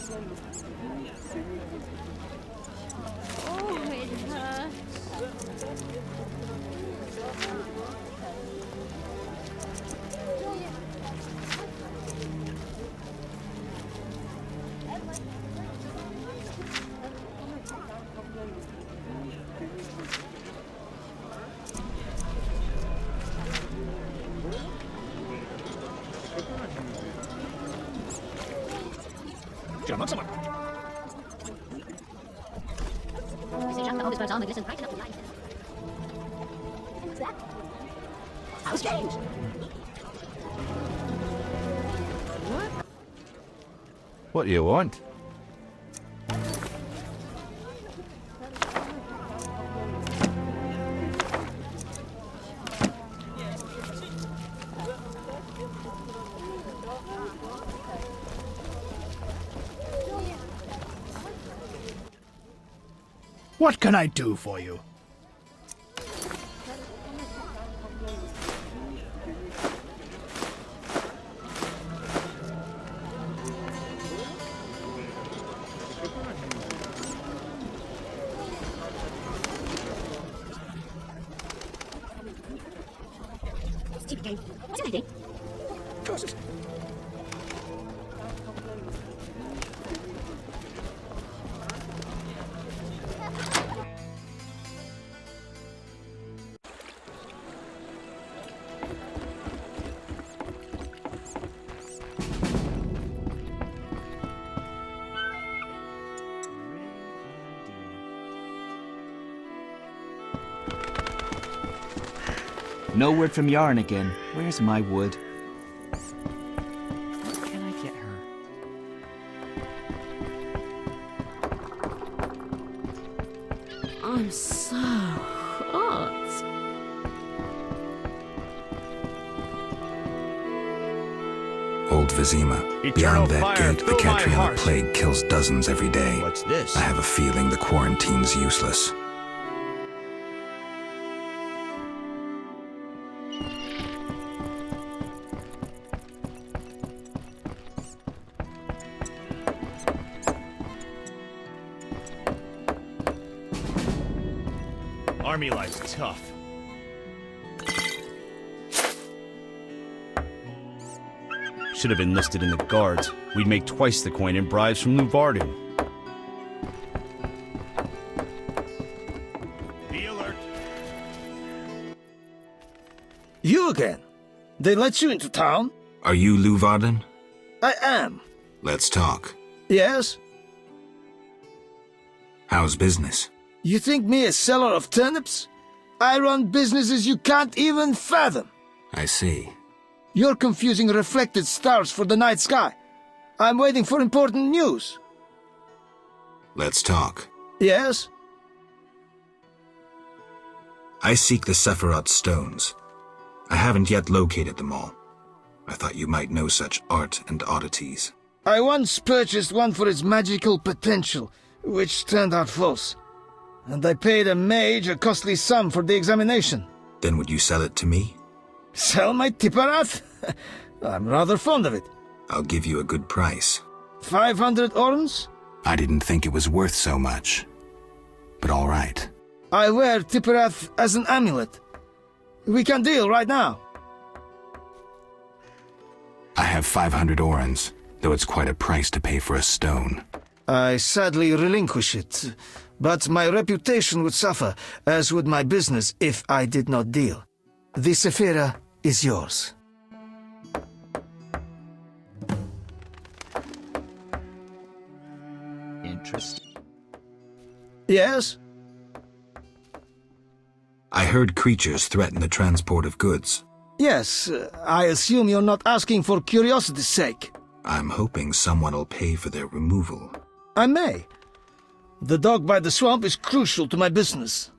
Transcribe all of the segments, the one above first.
Oh, it hurts. How strange! What do you want? What can I do for you? Stupid game. What's anything? Cautious. No word from Yaren again. Where's my wood? Where can I get her? I'm so hot. Old Vizima. Beyond that gate, the Catriona plague kills dozens every day. What's this? I have a feeling the quarantine's useless. Army life's tough. Should have enlisted in the guards. We'd make twice the coin in bribes from Leuvaarden. Be alert. You again? They let you into town? Are you Leuvaarden? I am. Let's talk. Yes? How's business? You think me a seller of turnips? I run businesses you can't even fathom. I see. You're confusing reflected stars for the night sky. I'm waiting for important news. Let's talk. Yes? I seek the Sephirah stones. I haven't yet located them all. I thought you might know such art and oddities. I once purchased one for its magical potential, which turned out false. And I paid a mage a costly sum for the examination. Then would you sell it to me? Sell my Tiparath? I'm rather fond of it. I'll give you a good price. 500 orns? I didn't think it was worth so much. But all right. I wear Tiparath as an amulet. We can deal right now. I have 500 orns, though it's quite a price to pay for a stone. I sadly relinquish it, but my reputation would suffer, as would my business if I did not deal. The Sephirah is yours. Interesting. Yes? I heard creatures threaten the transport of goods. Yes, I assume you're not asking for curiosity's sake. I'm hoping someone will pay for their removal. I may. The dog by the swamp is crucial to my business.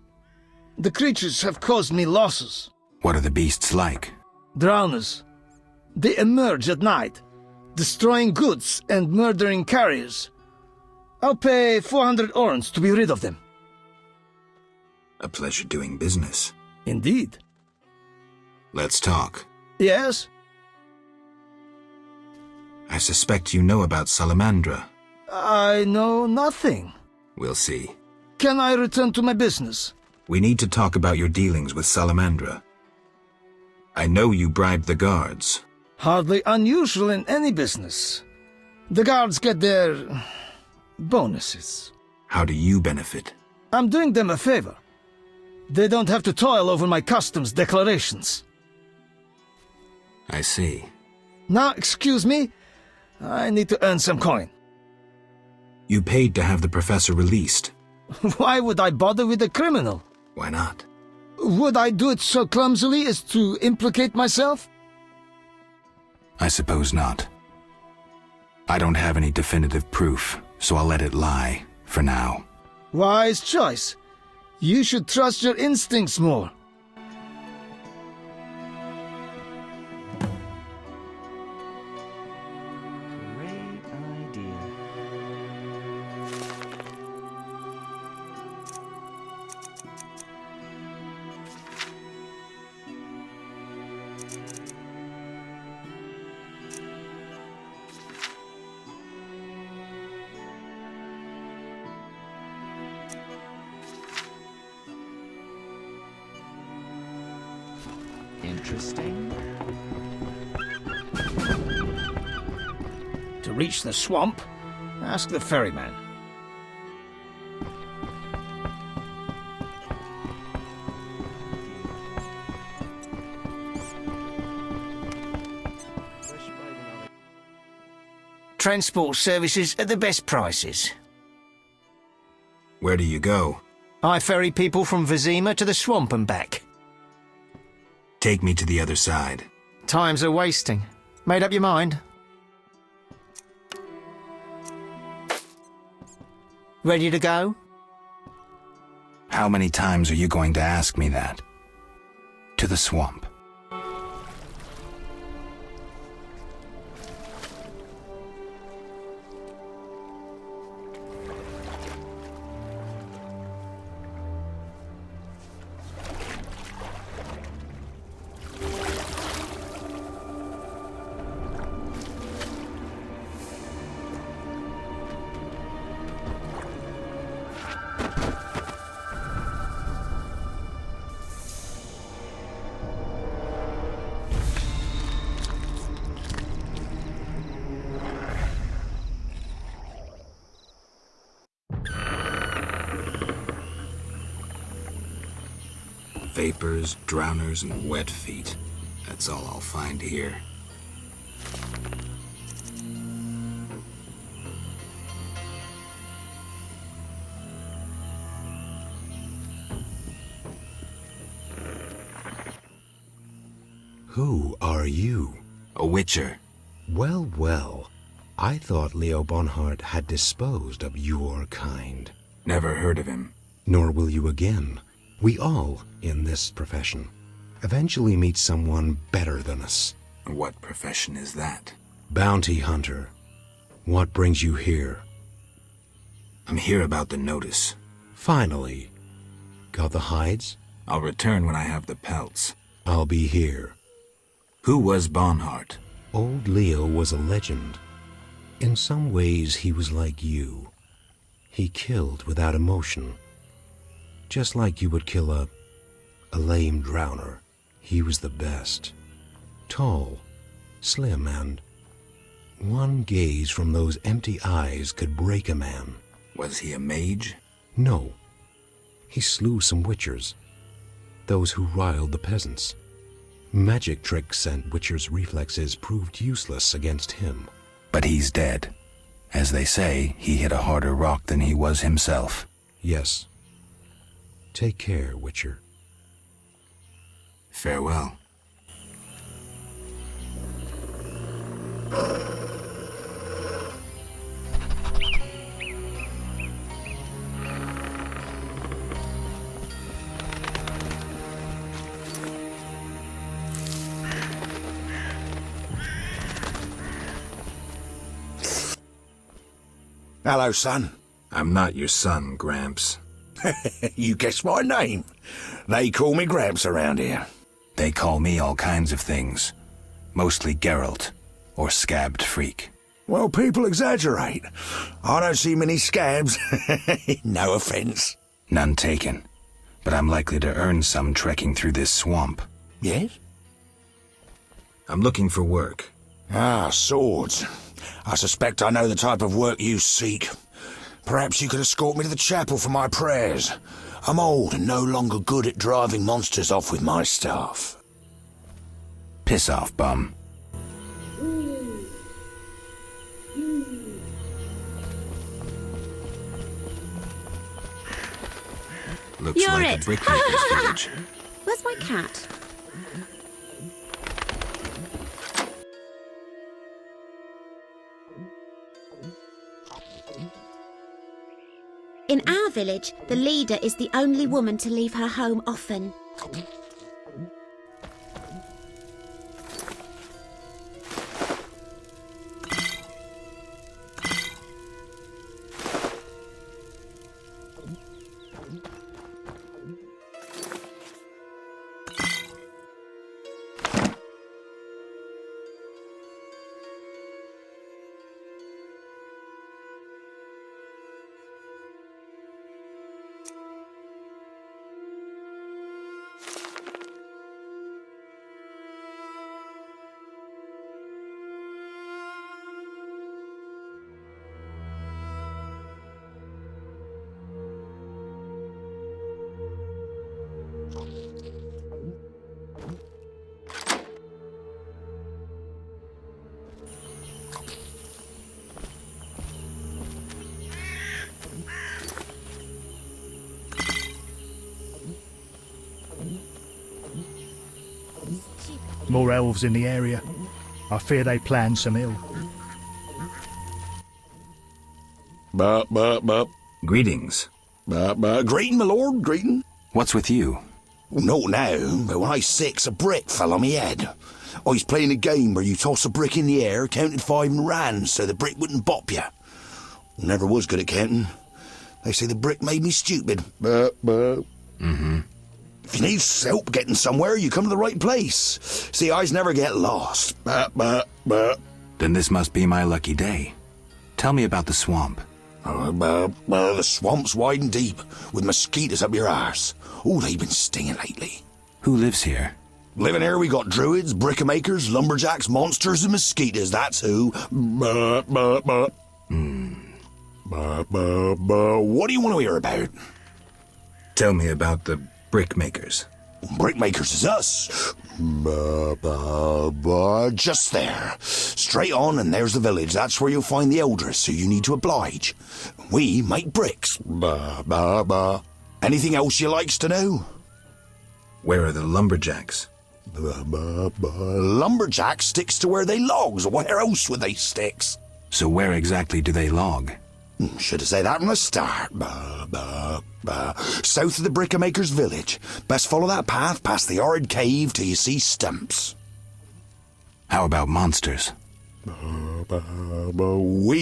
The creatures have caused me losses. What are the beasts like? Drowners. They emerge at night, destroying goods and murdering carriers. I'll pay 400 orns to be rid of them. A pleasure doing business. Indeed. Let's talk. Yes? I suspect you know about Salamandra. I know nothing. We'll see. Can I return to my business? We need to talk about your dealings with Salamandra. I know you bribed the guards. Hardly unusual in any business. The guards get their bonuses. How do you benefit? I'm doing them a favor. They don't have to toil over my customs declarations. I see. Now, excuse me, I need to earn some coin. You paid to have the professor released. Why would I bother with a criminal? Why not? Would I do it so clumsily as to implicate myself? I suppose not. I don't have any definitive proof, so I'll let it lie, for now. Wise choice. You should trust your instincts more. Great idea. Interesting. To reach the swamp, ask the ferryman. Transport services at the best prices. Where do you go? I ferry people from Vizima to the swamp and back. Take me to the other side. Times are wasting. Made up your mind? Ready to go? How many times are you going to ask me that? To the swamp. Vapors, drowners, and wet feet. That's all I'll find here. Who are you? A witcher. Well, well. I thought Leo Bonhart had disposed of your kind. Never heard of him. Nor will you again. We all, in this profession, eventually meet someone better than us. What profession is that? Bounty hunter. What brings you here? I'm here about the notice. Finally. Got the hides? I'll return when I have the pelts. I'll be here. Who was Bonhart? Old Leo was a legend. In some ways, he was like you. He killed without emotion. Just like you would kill a lame drowner. He was the best. Tall, slim, and one gaze from those empty eyes could break a man. Was he a mage? No. He slew some witchers. Those who riled the peasants. Magic tricks and witchers' reflexes proved useless against him. But he's dead. As they say, he hit a harder rock than he was himself. Yes. Take care, Witcher. Farewell. Hello, son. I'm not your son, Gramps. You guessed my name. They call me Gramps around here. They call me all kinds of things. Mostly Geralt, or Scabbed Freak. Well, people exaggerate. I don't see many scabs. No offense. None taken. But I'm likely to earn some trekking through this swamp. Yes? I'm looking for work. Ah, swords. I suspect I know the type of work you seek. Perhaps you could escort me to the chapel for my prayers. I'm old and no longer good at driving monsters off with my staff. Piss off, bum. Looks You're like it. a Brickmakers village. Where's my cat? In our village, the leader is the only woman to leave her home often. More elves in the area. I fear they plan some ill. Greetings. Greeting, my lord, greeting. What's with you? Not now, but when I was 6, a brick fell on me head. I was playing a game where you toss a brick in the air, counted 5 and ran so the brick wouldn't bop you. Never was good at counting. They say the brick made me stupid. Mm-hmm. If you need help getting somewhere, you come to the right place. See, I never get lost. Then this must be my lucky day. Tell me about the swamp. The swamp's wide and deep, with mosquitoes up your arse. Oh, they've been stinging lately. Who lives here? Living here, we got druids, brickmakers, lumberjacks, monsters, and mosquitoes. That's who. What do you want to hear about? Tell me about the Brickmakers. Brickmakers is us. Just there. Straight on, and there's the village. That's where you'll find the elders, who you need to oblige. We make bricks. Anything else you likes to know? Where are the lumberjacks? Lumberjack sticks to where they logs. Where else would they sticks? So where exactly do they log? Should have said that from the start. South of the Brickmakers village. Best follow that path past the horrid cave till you see stumps. How about monsters? We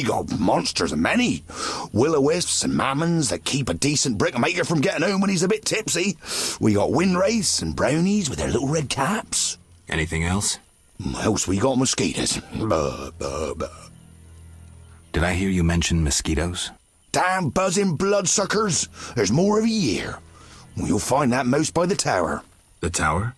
got monsters, many. Will-o-wisps and mammons that keep a decent brickmaker from getting home when he's a bit tipsy. We got windwraiths and brownies with their little red caps. Anything else? Else we got mosquitoes. Did I hear you mention mosquitoes? Damn buzzing bloodsuckers. There's more every year. You'll find that most by the tower. The tower?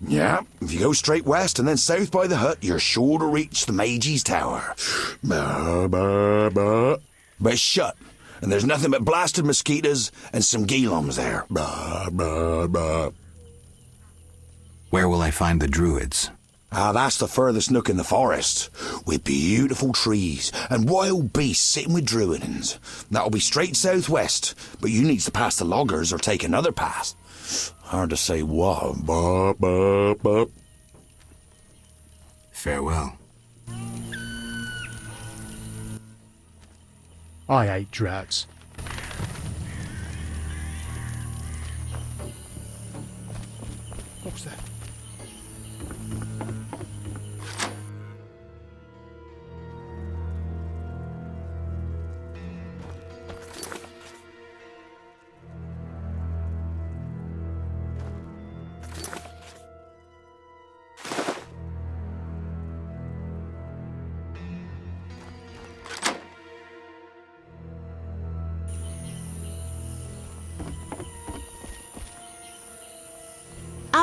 Yeah, if you go straight west and then south by the hut, you're sure to reach the Mage's Tower. But it's shut, and there's nothing but blasted mosquitoes and some geelums there. Where will I find the druids? That's the furthest nook in the forest, with beautiful trees and wild beasts sitting with druidins. That'll be straight southwest, but you needs to pass the loggers or take another path. Hard to say what. Farewell. I hate droughts. What's that?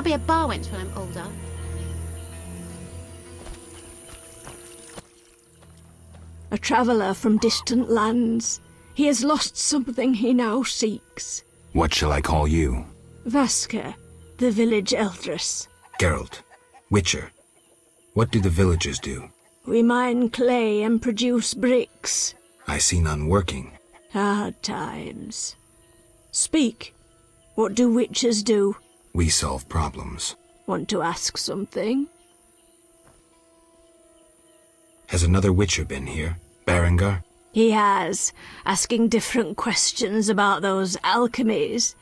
be a bar wench when I'm older. A traveller from distant lands. He has lost something he now seeks. What shall I call you? Vaska, the village eldress. Geralt. Witcher. What do the villagers do? We mine clay and produce bricks. I see none working. Hard times. Speak. What do witchers do? We solve problems. Want to ask something? Has another Witcher been here? Berengar? He has, asking different questions about those alchemies.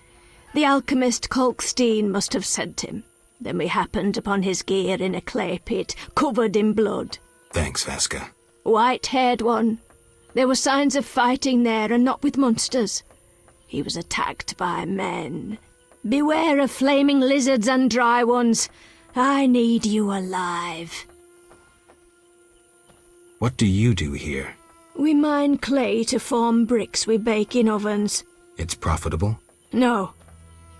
The alchemist Kalkstein must have sent him. Then we happened upon his gear in a clay pit, covered in blood. Thanks, Vaska. White-haired one. There were signs of fighting there, and not with monsters. He was attacked by men. Beware of flaming lizards and dry ones. I need you alive. What do you do here? We mine clay to form bricks we bake in ovens. It's profitable? No.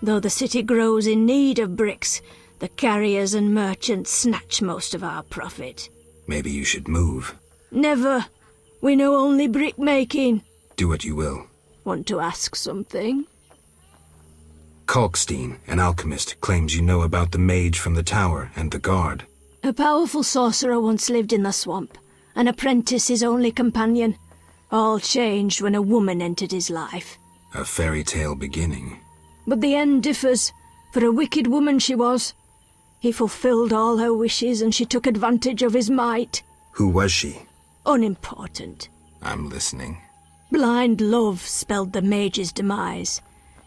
Though the city grows in need of bricks, the carriers and merchants snatch most of our profit. Maybe you should move. Never. We know only brickmaking. Do what you will. Want to ask something? Kalkstein, an alchemist, claims you know about the mage from the tower and the guard. A powerful sorcerer once lived in the swamp. An apprentice his only companion. All changed when a woman entered his life. A fairy tale beginning. But the end differs, for a wicked woman she was. He fulfilled all her wishes and she took advantage of his might. Who was she? Unimportant. I'm listening. Blind love spelled the mage's demise.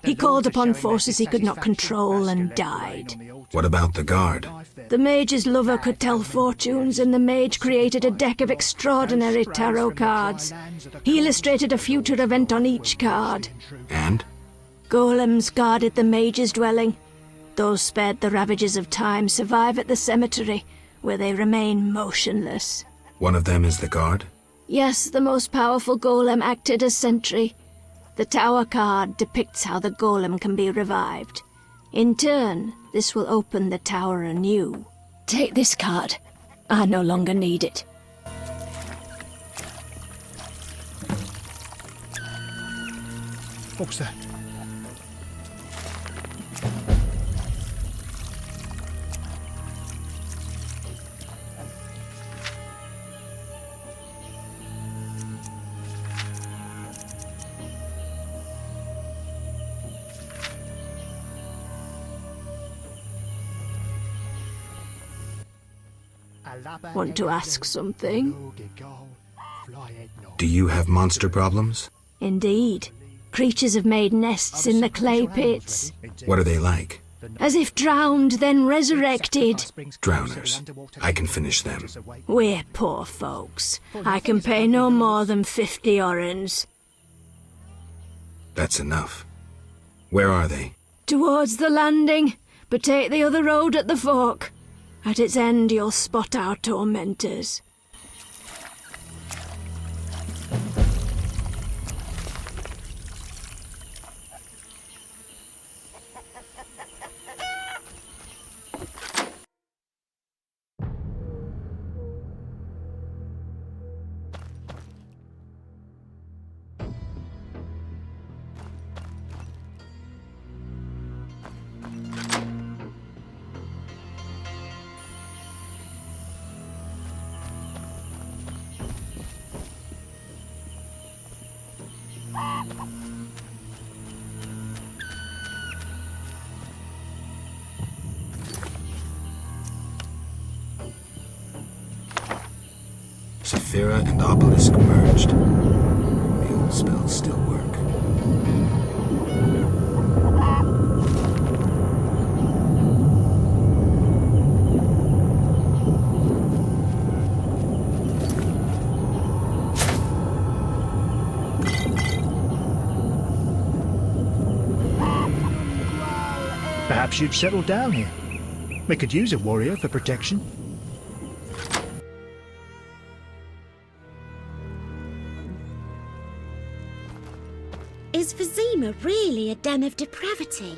He called upon forces he could not control and died. What about the guard? The mage's lover could tell fortunes, and the mage created a deck of extraordinary tarot cards. He illustrated a future event on each card. And? Golems guarded the mage's dwelling. Those spared the ravages of time survive at the cemetery, where they remain motionless. One of them is the guard? Yes, the most powerful golem acted as sentry. The tower card depicts how the golem can be revived. In turn, this will open the tower anew. Take this card. I no longer need it. What's that? Want to ask something? Do you have monster problems? Indeed. Creatures have made nests in the clay pits. What are they like? As if drowned, then resurrected. Drowners. I can finish them. We're poor folks. I can pay no more than 50 orens. That's enough. Where are they? Towards the landing, but take the other road at the fork. At its end, you'll spot our tormentors. Sephirah and Obelisk merged. The old spells still work. Perhaps you'd settle down here. We could use a warrior for protection. Is Vizima really a den of depravity?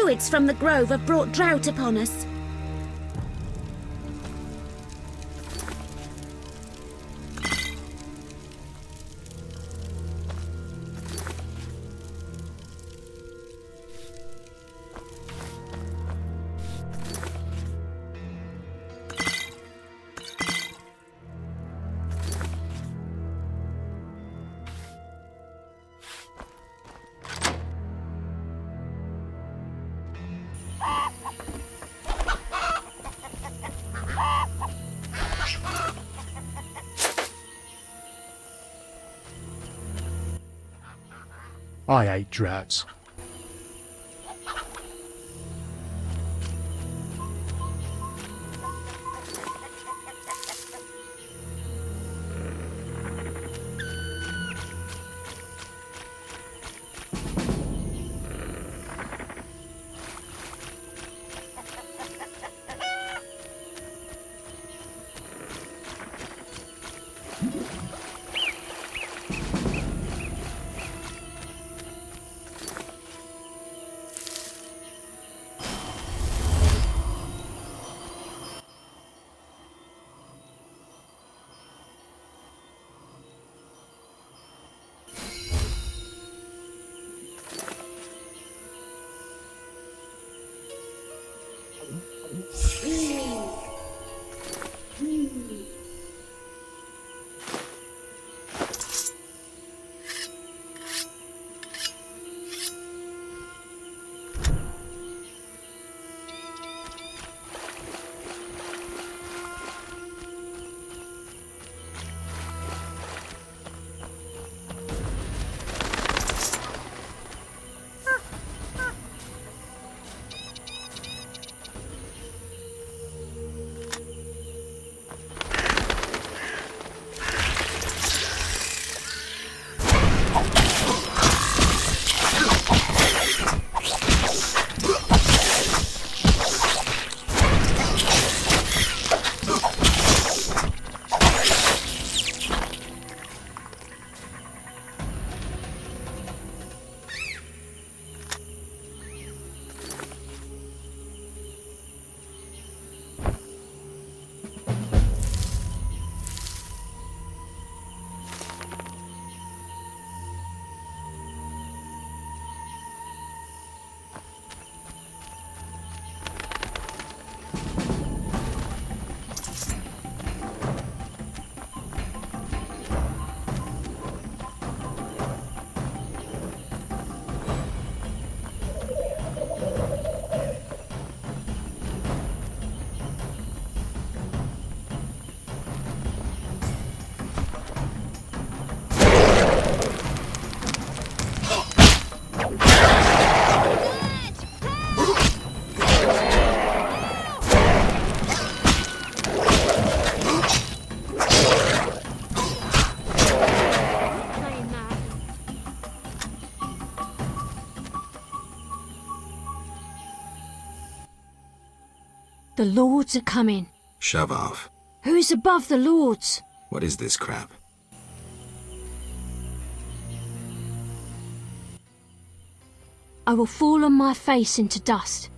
Druids from the Grove have brought drought upon us. I hate droughts. The Lords are coming. Shove off. Who's above the Lords? What is this crap? I will fall on my face into dust.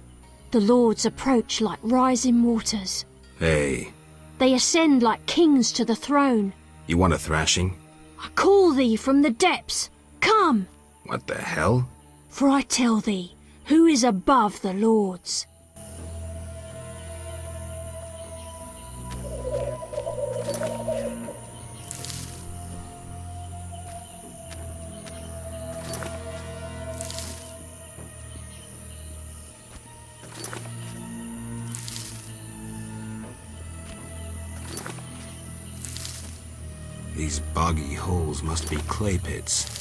The Lords approach like rising waters. Hey. They ascend like kings to the throne. You want a thrashing? I call thee from the depths. Come! What the hell? For I tell thee, who is above the Lords? These boggy holes must be clay pits.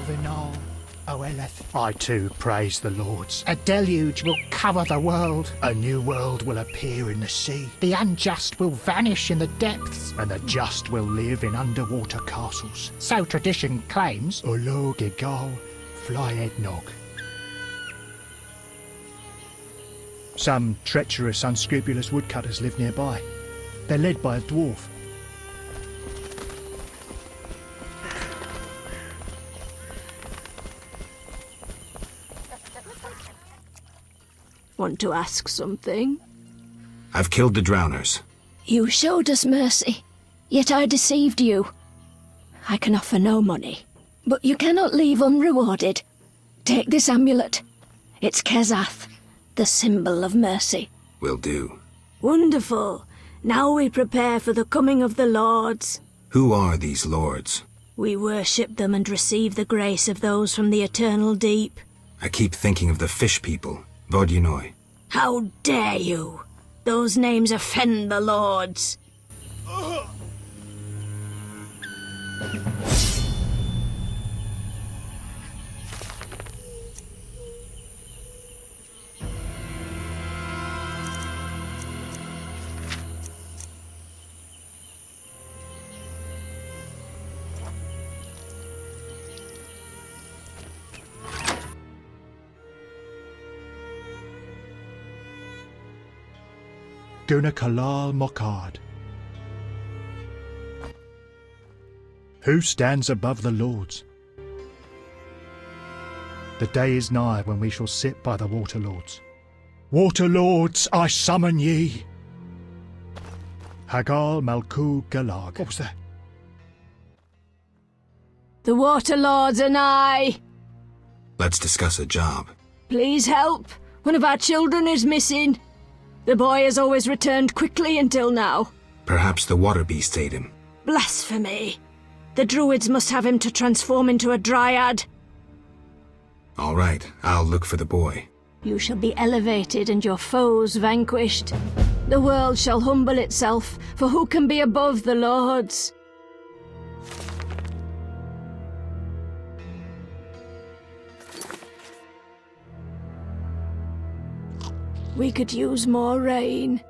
Veen'ah Obelisk. I too praise the lords. A deluge will cover the world. A new world will appear in the sea. The unjust will vanish in the depths, and the just will live in underwater castles. So tradition claims. Olo Gegal Fly Ednog. Some treacherous, unscrupulous woodcutters live nearby. They're led by a dwarf. Want to ask something? I've killed the drowners. You showed us mercy, yet I deceived you. I can offer no money, but you cannot leave unrewarded. Take this amulet. It's Kezath, the symbol of mercy. Will do. Wonderful. Now we prepare for the coming of the lords. Who are these lords? We worship them and receive the grace of those from the eternal deep. I keep thinking of the fish people. Vodunoi. How dare you? Those names offend the lords. Guna Kalal Mokad. Who stands above the lords? The day is nigh when we shall sit by the water lords. Water lords, I summon ye. Hagal Malku Galag. What was that? The water lords and I. Let's discuss a job. Please help. One of our children is missing. The boy has always returned quickly until now. Perhaps the water beast ate him. Blasphemy. The druids must have him to transform into a dryad. All right, I'll look for the boy. You shall be elevated and your foes vanquished. The world shall humble itself, for who can be above the lords? We could use more rain.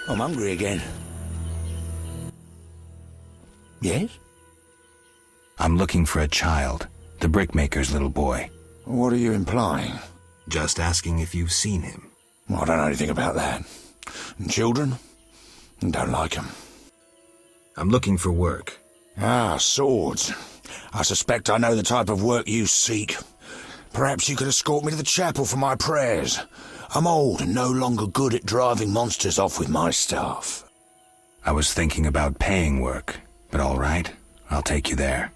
I'm hungry again. Yes? I'm looking for a child. The Brickmaker's little boy. What are you implying? Just asking if you've seen him. I don't know anything about that. And children? Don't like them. I'm looking for work. Ah, swords. I suspect I know the type of work you seek. Perhaps you could escort me to the chapel for my prayers. I'm old and no longer good at driving monsters off with my staff. I was thinking about paying work, but all right, I'll take you there.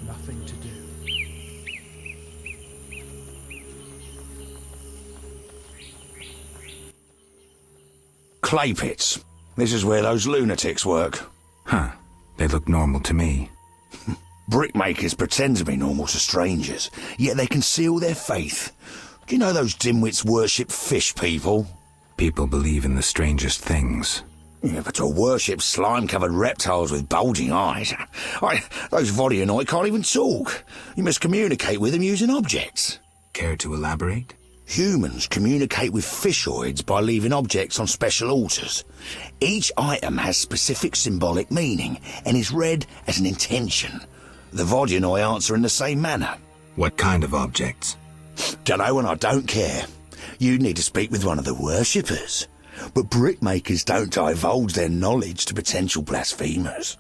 Nothing to do. Clay pits. This is where those lunatics work. Huh. They look normal to me. Brickmakers pretend to be normal to strangers, yet they conceal their faith. Do you know those dimwits worship fish people? People believe in the strangest things. Yeah, but to worship slime-covered reptiles with bulging eyes, those Vodionoi can't even talk. You must communicate with them using objects. Care to elaborate? Humans communicate with fishoids by leaving objects on special altars. Each item has specific symbolic meaning and is read as an intention. The Vodionoi answer in the same manner. What kind of objects? Dunno, and I don't care. You need to speak with one of the worshippers. But brickmakers don't divulge their knowledge to potential blasphemers.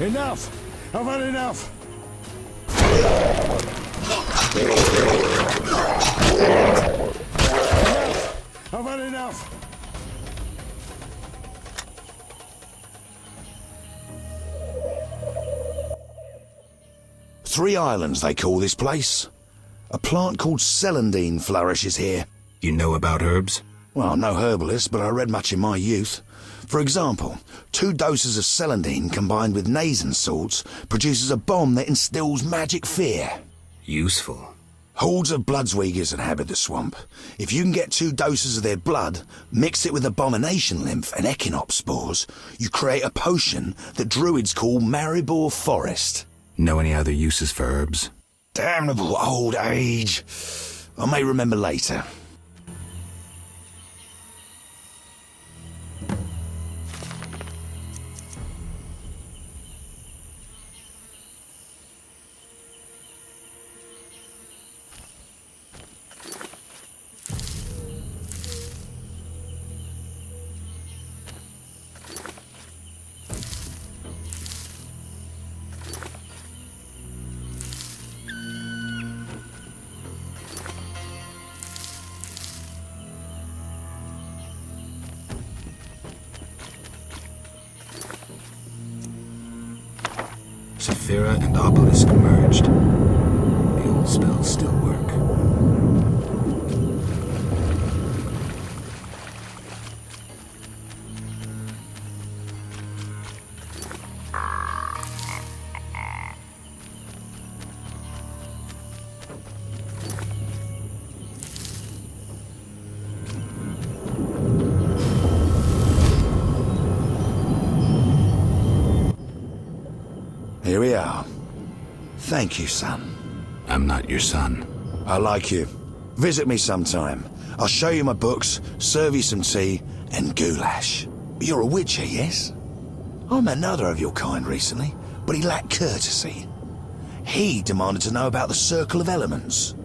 Enough! I've had enough! Enough! I've had enough! Three Islands, they call this place. A plant called celandine flourishes here. You know about herbs? Well, I'm no herbalist, but I read much in my youth. For example, 2 doses of celandine combined with nazen salts produces a bomb that instills magic fear. Useful. Hordes of bloodsweegers inhabit the swamp. If you can get 2 doses of their blood, mix it with abomination lymph and echinopsis spores, you create a potion that druids call Maribor Forest. Know any other uses for herbs? Damnable old age. I may remember later. Sephirah and Obelisk merged. The old spells still work. Here we are. Thank you, son. I'm not your son. I like you. Visit me sometime. I'll show you my books, serve you some tea, and goulash. You're a witcher, yes? I met another of your kind recently, but he lacked courtesy. He demanded to know about the Circle of Elements.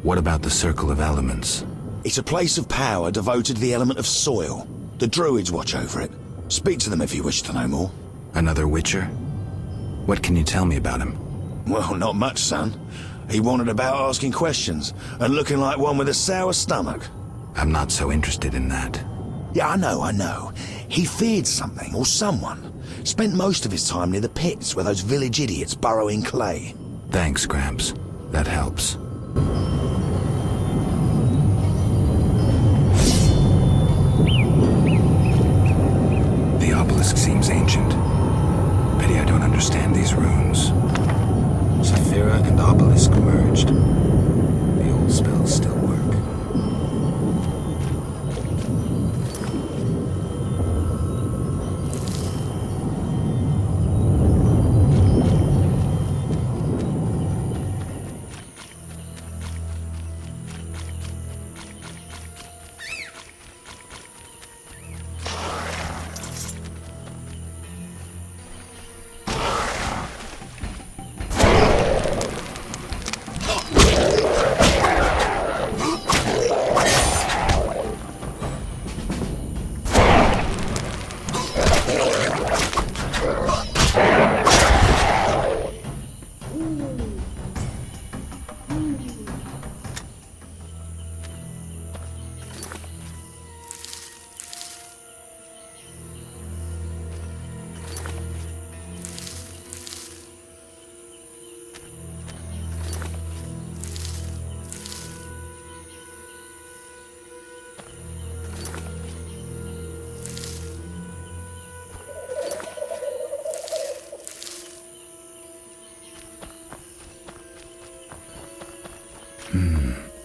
What about the Circle of Elements? It's a place of power devoted to the element of soil. The druids watch over it. Speak to them if you wish to know more. Another witcher? What can you tell me about him? Well, not much, son. He wandered about asking questions and looking like one with a sour stomach. I'm not so interested in that. Yeah, I know. He feared something or someone. Spent most of his time near the pits where those village idiots burrow in clay. Thanks, Gramps. That helps. The obelisk seems ancient. Pity I don't understand these runes. Sephirah and Obelisk merged. The old spells still work.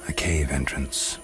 A cave entrance.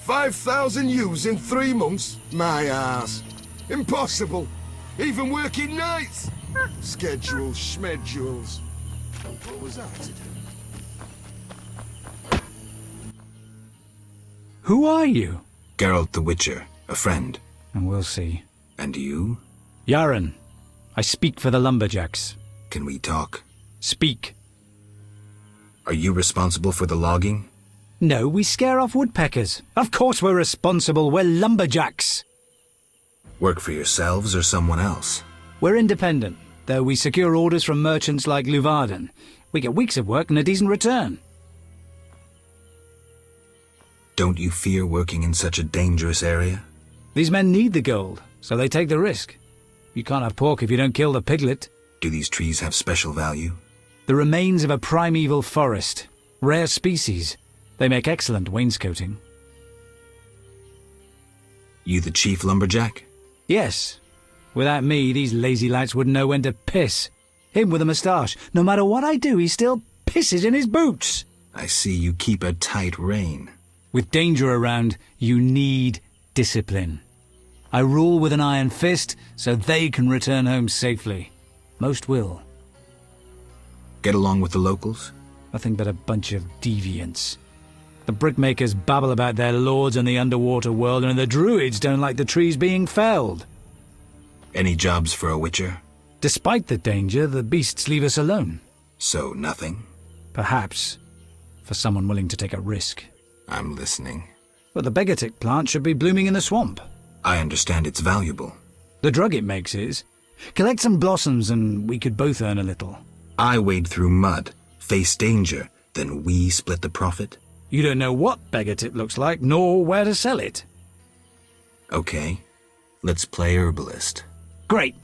5,000 ewes in 3 months? My arse. Impossible. Even working nights. Schedules, schmedules. What was that to do? Who are you? Geralt the Witcher, a friend. And we'll see. And you? Yaren. I speak for the lumberjacks. Can we talk? Speak. Are you responsible for the logging? No, we scare off woodpeckers. Of course we're responsible. We're lumberjacks. Work for yourselves or someone else? We're independent, though we secure orders from merchants like Leuvaarden. We get weeks of work and a decent return. Don't you fear working in such a dangerous area? These men need the gold, so they take the risk. You can't have pork if you don't kill the piglet. Do these trees have special value? The remains of a primeval forest. Rare species. They make excellent wainscoting. You the chief lumberjack? Yes. Without me, these lazy lads wouldn't know when to piss. Him with a moustache. No matter what I do, he still pisses in his boots. I see you keep a tight rein. With danger around, you need discipline. I rule with an iron fist, so they can return home safely. Most will. Get along with the locals? Nothing but a bunch of deviants. The Brickmakers babble about their lords and the underwater world, and the Druids don't like the trees being felled. Any jobs for a witcher? Despite the danger, the beasts leave us alone. So nothing? Perhaps. For someone willing to take a risk. I'm listening. But the Begatic plant should be blooming in the swamp. I understand it's valuable. The drug it makes is. Collect some blossoms and we could both earn a little. I wade through mud, face danger, then we split the profit? You don't know what Begatip looks like, nor where to sell it. Okay, let's play herbalist. Great.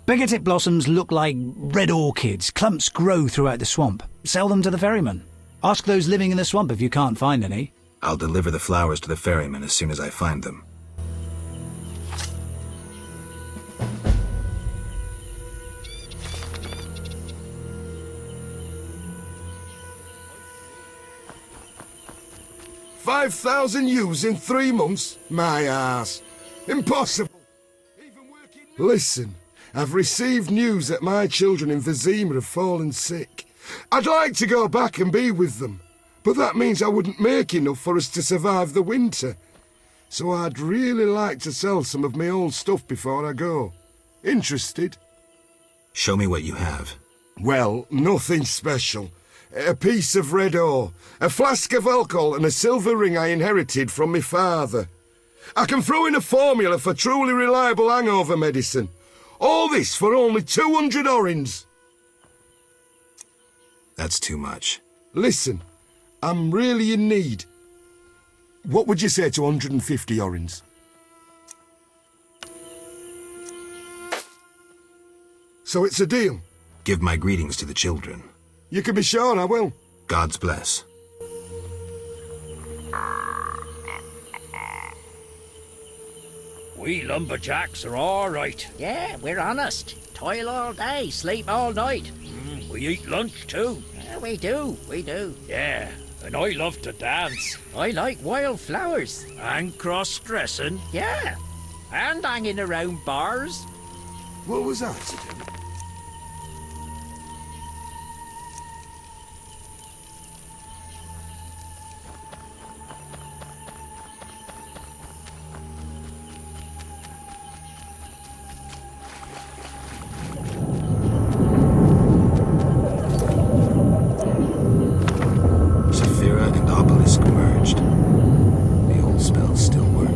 Begatip blossoms look like red orchids. Clumps grow throughout the swamp. Sell them to the ferryman. Ask those living in the swamp if you can't find any. I'll deliver the flowers to the ferryman as soon as I find them. $5,000 ewes in 3 months? My arse. Impossible. Listen, I've received news that my children in Vizima have fallen sick. I'd like to go back and be with them, but that means I wouldn't make enough for us to survive the winter. So I'd really like to sell some of my old stuff before I go. Interested? Show me what you have. Well, nothing special. A piece of red ore, a flask of alcohol and a silver ring I inherited from my father. I can throw in a formula for truly reliable hangover medicine. All this for only 200 orins. That's too much. Listen, I'm really in need. What would you say to 150 orins? So it's a deal? Give my greetings to the children. You can be sure I will. God's bless. We lumberjacks are all right. Yeah, we're honest. Toil all day, sleep all night. We eat lunch too. Yeah, we do. Yeah, and I love to dance. I like wild flowers. And cross-dressing. Yeah, and hanging around bars. What was that to do? Sephirah and Obelisk merged. The old spells still work.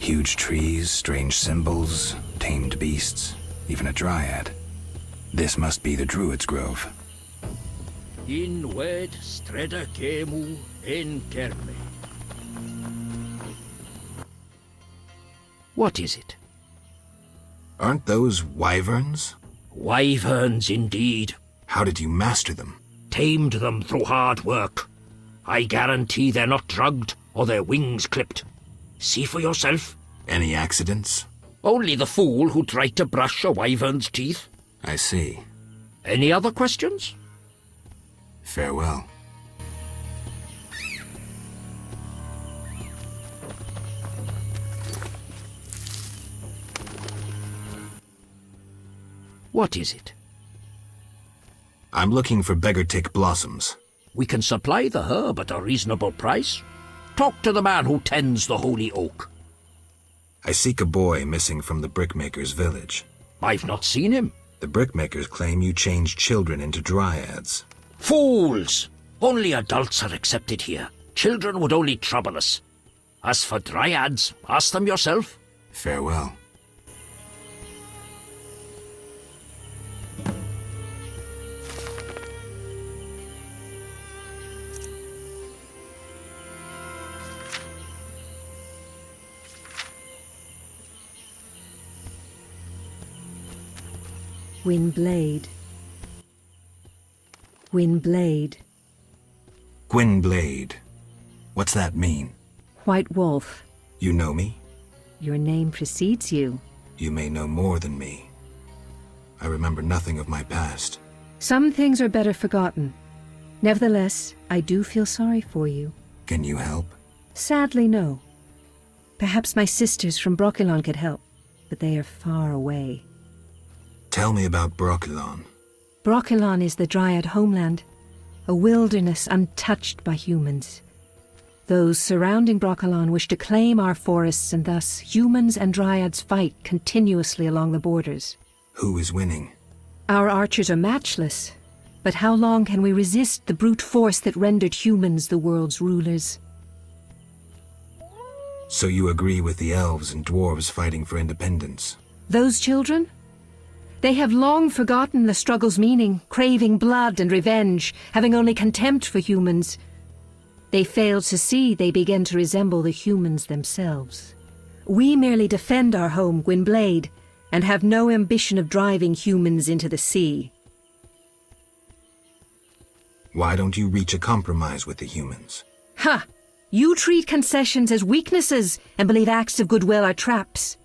Huge trees, strange symbols, tamed beasts, even a dryad. This must be the Druid's Grove. In wed streda kemu in kerme. What is it? Aren't those wyverns? Wyverns indeed. How did you master them? Tamed them through hard work. I guarantee they're not drugged or their wings clipped. See for yourself. Any accidents? Only the fool who tried to brush a wyvern's teeth. I see. Any other questions? Farewell. What is it? I'm looking for beggartick blossoms. We can supply the herb at a reasonable price. Talk to the man who tends the holy oak. I seek a boy missing from the Brickmakers' village. I've not seen him. The Brickmakers claim you changed children into dryads. Fools! Only adults are accepted here. Children would only trouble us. As for dryads, ask them yourself. Farewell. Gwynblade. Gwynblade. Gwynblade. What's that mean? White Wolf. You know me? Your name precedes you. You may know more than me. I remember nothing of my past. Some things are better forgotten. Nevertheless, I do feel sorry for you. Can you help? Sadly, no. Perhaps my sisters from Brokilon could help, but they are far away. Tell me about Brokilon. Brokilon is the Dryad homeland, a wilderness untouched by humans. Those surrounding Brokilon wish to claim our forests, and thus humans and Dryads fight continuously along the borders. Who is winning? Our archers are matchless, but how long can we resist the brute force that rendered humans the world's rulers? So you agree with the elves and dwarves fighting for independence? Those children? They have long forgotten the struggle's meaning, craving blood and revenge, having only contempt for humans. They fail to see they begin to resemble the humans themselves. We merely defend our home, Gwynblade, and have no ambition of driving humans into the sea. Why don't you reach a compromise with the humans? Ha! You treat concessions as weaknesses and believe acts of goodwill are traps.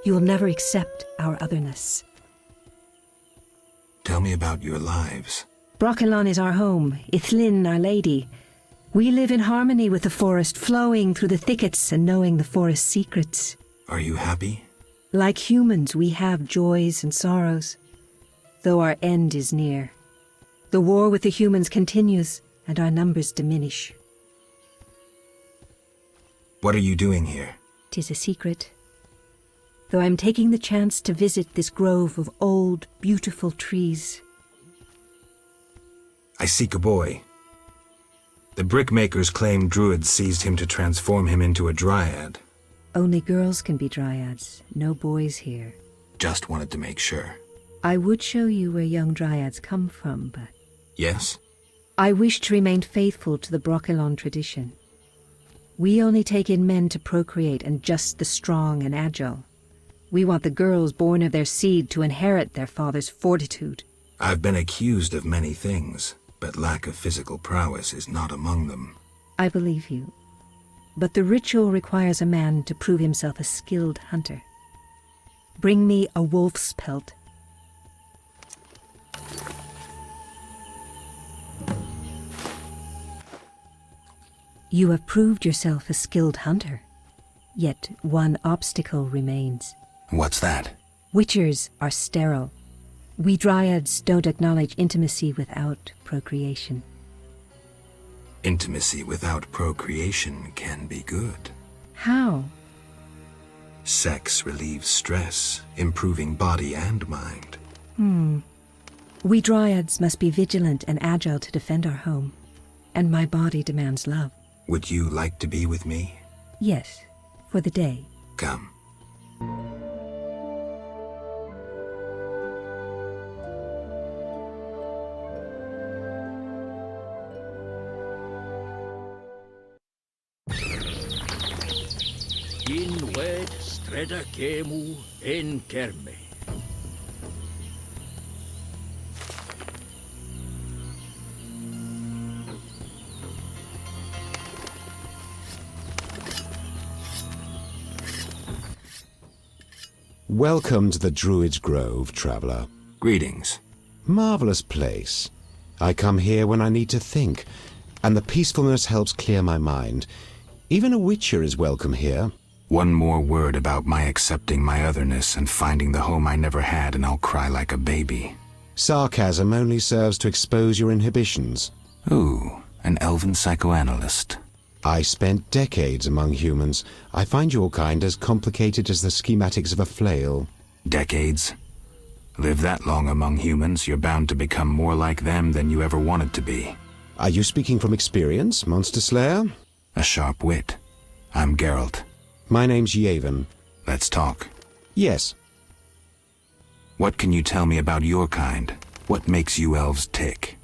You will never accept our otherness. Tell me about your lives. Brokilon is our home, Ithlin our lady. We live in harmony with the forest, flowing through the thickets and knowing the forest's secrets. Are you happy? Like humans, we have joys and sorrows, though our end is near. The war with the humans continues, and our numbers diminish. What are you doing here? 'Tis a secret. Though I'm taking the chance to visit this grove of old, beautiful trees. I seek a boy. The Brickmakers claim Druids seized him to transform him into a dryad. Only girls can be dryads, no boys here. Just wanted to make sure. I would show you where young dryads come from, but... Yes? I wish to remain faithful to the Brokilon tradition. We only take in men to procreate, and just the strong and agile. We want the girls born of their seed to inherit their father's fortitude. I've been accused of many things, but lack of physical prowess is not among them. I believe you. But the ritual requires a man to prove himself a skilled hunter. Bring me a wolf's pelt. You have proved yourself a skilled hunter. Yet one obstacle remains. What's that? Witchers are sterile. We dryads don't acknowledge intimacy without procreation. Intimacy without procreation can be good. How? Sex relieves stress, improving body and mind. We dryads must be vigilant and agile to defend our home. And my body demands love. Would you like to be with me? Yes, for the day. Come. In wed streda gemu en kerme. Welcome to the Druid's Grove, traveler. Greetings. Marvelous place. I come here when I need to think, and the peacefulness helps clear my mind. Even a witcher is welcome here. One more word about my accepting my otherness and finding the home I never had, and I'll cry like a baby. Sarcasm only serves to expose your inhibitions. Ooh, an elven psychoanalyst. I spent decades among humans. I find your kind as complicated as the schematics of a flail. Decades? Live that long among humans, you're bound to become more like them than you ever wanted to be. Are you speaking from experience, Monster Slayer? A sharp wit. I'm Geralt. My name's Yaevinn. Let's talk. Yes. What can you tell me about your kind? What makes you elves tick?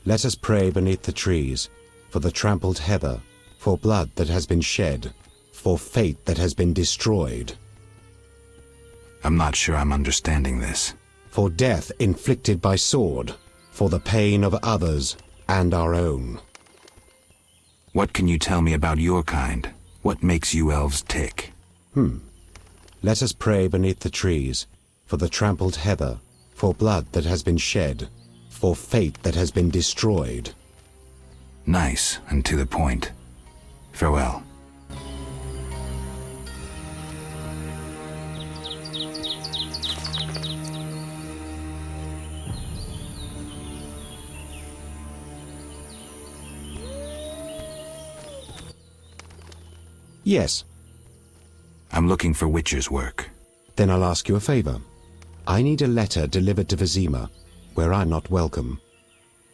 Let us pray beneath the trees, for the trampled heather, for blood that has been shed, for fate that has been destroyed. I'm not sure I'm understanding this. For death inflicted by sword, for the pain of others and our own. What can you tell me about your kind? What makes you elves tick? Let us pray beneath the trees, for the trampled heather, for blood that has been shed, for fate that has been destroyed. Nice and to the point. Farewell. Yes. I'm looking for witcher's work. Then I'll ask you a favor. I need a letter delivered to Vizima, where I'm not welcome.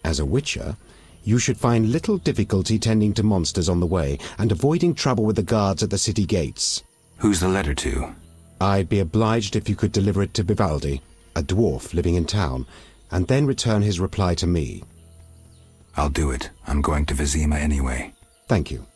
As a witcher, you should find little difficulty tending to monsters on the way and avoiding trouble with the guards at the city gates. Who's the letter to? I'd be obliged if you could deliver it to Vivaldi, a dwarf living in town, and then return his reply to me. I'll do it. I'm going to Vizima anyway. Thank you.